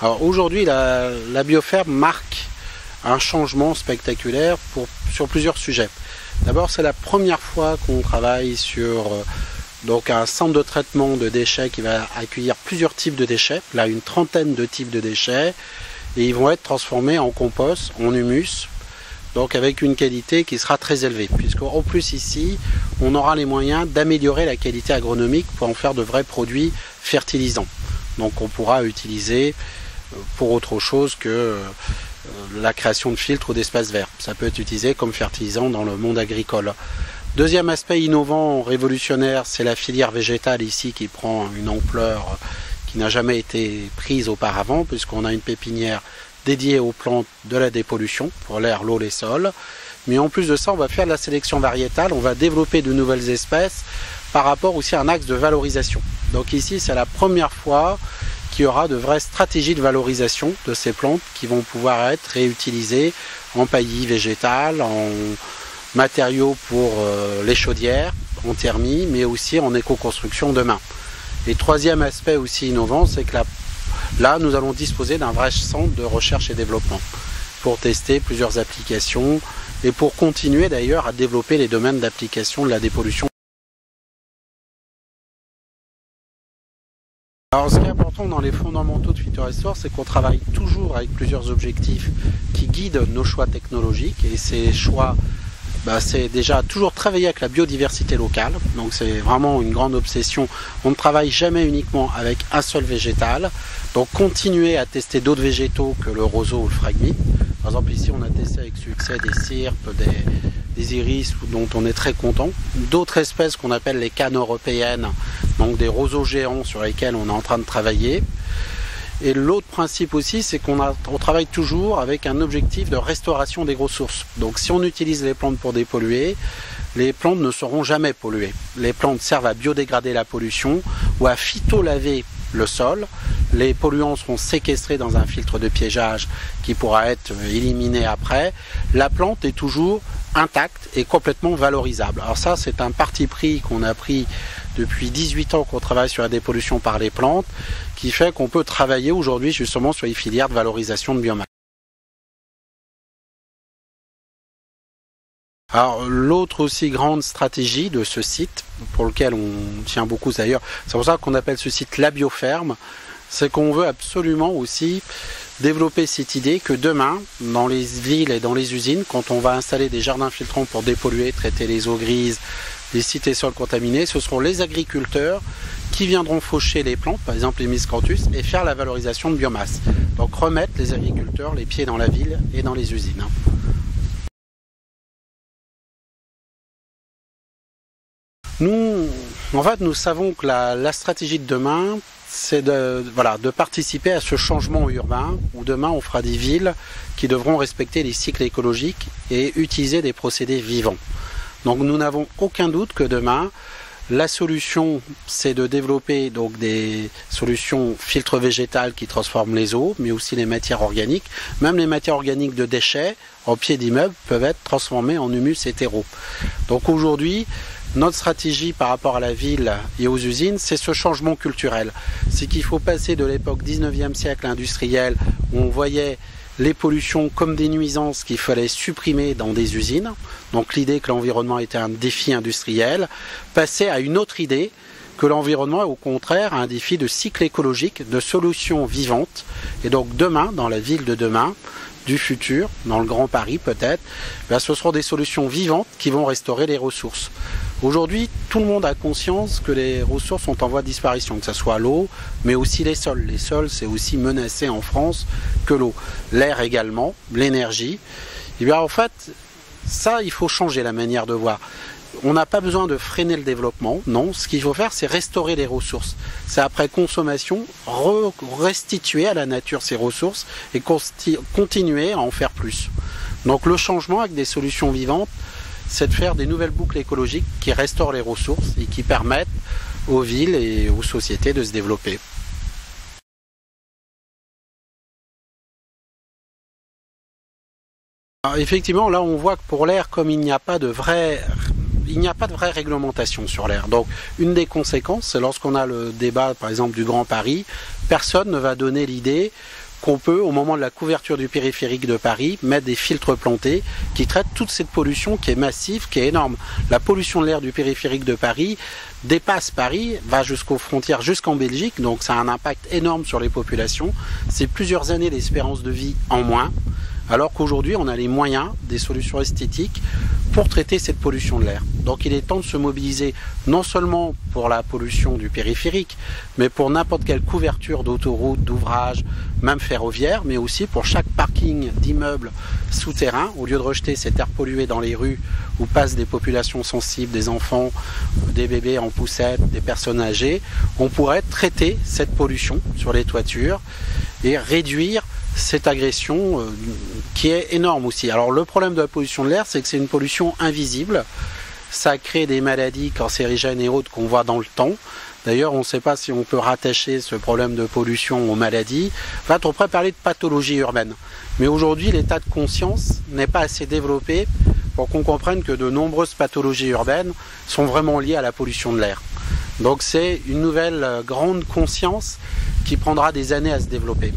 Alors aujourd'hui, la bioferme marque un changement spectaculaire sur plusieurs sujets. D'abord, c'est la première fois qu'on travaille sur un centre de traitement de déchets qui va accueillir plusieurs types de déchets, là une trentaine de types de déchets, et ils vont être transformés en compost, en humus, donc avec une qualité qui sera très élevée, puisqu'en plus ici, on aura les moyens d'améliorer la qualité agronomique pour en faire de vrais produits fertilisants. Donc on pourra utiliser pour autre chose que la création de filtres ou d'espaces verts. Ça peut être utilisé comme fertilisant dans le monde agricole. Deuxième aspect innovant, révolutionnaire, c'est la filière végétale ici qui prend une ampleur qui n'a jamais été prise auparavant, puisqu'on a une pépinière dédiée aux plantes de la dépollution pour l'air, l'eau, les sols. Mais en plus de ça, on va faire de la sélection variétale, on va développer de nouvelles espèces par rapport aussi à un axe de valorisation. Donc ici, c'est la première fois qu'il y aura de vraies stratégies de valorisation de ces plantes qui vont pouvoir être réutilisées en paillis végétal, en matériaux pour les chaudières, en thermie, mais aussi en éco-construction demain. Et troisième aspect aussi innovant, c'est que là, nous allons disposer d'un vrai centre de recherche et développement pour tester plusieurs applications et pour continuer d'ailleurs à développer les domaines d'application de la dépollution. Alors ce qui est important dans les fondamentaux de Futurestore, c'est qu'on travaille toujours avec plusieurs objectifs qui guident nos choix technologiques, et ces choix, c'est déjà toujours travailler avec la biodiversité locale, donc c'est vraiment une grande obsession. On ne travaille jamais uniquement avec un seul végétal, donc continuer à tester d'autres végétaux que le roseau ou le phragmite. Par exemple ici on a testé avec succès des cyrpes, des iris dont on est très content, d'autres espèces qu'on appelle les cannes européennes, donc des roseaux géants sur lesquels on est en train de travailler. Et l'autre principe aussi, c'est qu'on travaille toujours avec un objectif de restauration des ressources. Donc si on utilise les plantes pour dépolluer, les plantes ne seront jamais polluées. Les plantes servent à biodégrader la pollution ou à phytolaver le sol. Les polluants seront séquestrés dans un filtre de piégeage qui pourra être éliminé après. La plante est toujours intacte et complètement valorisable. Alors ça, c'est un parti pris qu'on a pris depuis 18 ans qu'on travaille sur la dépollution par les plantes, qui fait qu'on peut travailler aujourd'hui justement sur les filières de valorisation de biomasse. Alors l'autre aussi grande stratégie de ce site, pour lequel on tient beaucoup d'ailleurs, c'est pour ça qu'on appelle ce site la bioferme, c'est qu'on veut absolument aussi développer cette idée que demain, dans les villes et dans les usines, quand on va installer des jardins filtrants pour dépolluer, traiter les eaux grises, les sites et sols contaminés, ce seront les agriculteurs qui viendront faucher les plantes, par exemple les miscanthus, et faire la valorisation de biomasse. Donc remettre les agriculteurs les pieds dans la ville et dans les usines. Nous savons que la stratégie de demain, c'est de participer à ce changement urbain, où demain on fera des villes qui devront respecter les cycles écologiques et utiliser des procédés vivants. Donc nous n'avons aucun doute que demain, la solution, c'est de développer donc des solutions filtres végétales qui transforment les eaux, mais aussi les matières organiques. Même les matières organiques de déchets en pied d'immeuble peuvent être transformées en humus hétéro. Donc aujourd'hui, notre stratégie par rapport à la ville et aux usines, c'est ce changement culturel. C'est qu'il faut passer de l'époque 19e siècle industrielle, où on voyait les pollutions comme des nuisances qu'il fallait supprimer dans des usines. Donc l'idée que l'environnement était un défi industriel, passer à une autre idée que l'environnement est au contraire un défi de cycle écologique, de solutions vivantes. Et donc demain, dans la ville de demain, du futur, dans le Grand Paris peut-être, ce seront des solutions vivantes qui vont restaurer les ressources. Aujourd'hui, tout le monde a conscience que les ressources sont en voie de disparition, que ce soit l'eau, mais aussi les sols. Les sols, c'est aussi menacé en France que l'eau. L'air également, l'énergie. Et bien en fait, ça, il faut changer la manière de voir. On n'a pas besoin de freiner le développement, non. Ce qu'il faut faire, c'est restaurer les ressources. C'est après consommation, restituer à la nature ces ressources et continuer à en faire plus. Donc le changement avec des solutions vivantes, c'est de faire des nouvelles boucles écologiques qui restaurent les ressources et qui permettent aux villes et aux sociétés de se développer. Alors effectivement, là on voit que pour l'air, comme il n'y a pas de vraie réglementation sur l'air. Donc une des conséquences, c'est lorsqu'on a le débat par exemple du Grand Paris, personne ne va donner l'idée qu'on peut, au moment de la couverture du périphérique de Paris, mettre des filtres plantés qui traitent toute cette pollution qui est massive, qui est énorme. La pollution de l'air du périphérique de Paris dépasse Paris, va jusqu'aux frontières, jusqu'en Belgique, donc ça a un impact énorme sur les populations. C'est plusieurs années d'espérance de vie en moins, alors qu'aujourd'hui on a les moyens, des solutions esthétiques pour traiter cette pollution de l'air. Donc il est temps de se mobiliser non seulement pour la pollution du périphérique, mais pour n'importe quelle couverture d'autoroute, d'ouvrage, même ferroviaire, mais aussi pour chaque parking d'immeubles souterrains, au lieu de rejeter cet air pollué dans les rues où passent des populations sensibles, des enfants, des bébés en poussette, des personnes âgées, on pourrait traiter cette pollution sur les toitures et réduire cette agression qui est énorme aussi. Alors le problème de la pollution de l'air, c'est que c'est une pollution invisible. Ça crée des maladies cancérigènes et autres qu'on voit dans le temps. D'ailleurs, on ne sait pas si on peut rattacher ce problème de pollution aux maladies. En fait, on pourrait parler de pathologie urbaine. Mais aujourd'hui, l'état de conscience n'est pas assez développé pour qu'on comprenne que de nombreuses pathologies urbaines sont vraiment liées à la pollution de l'air. Donc c'est une nouvelle grande conscience qui prendra des années à se développer.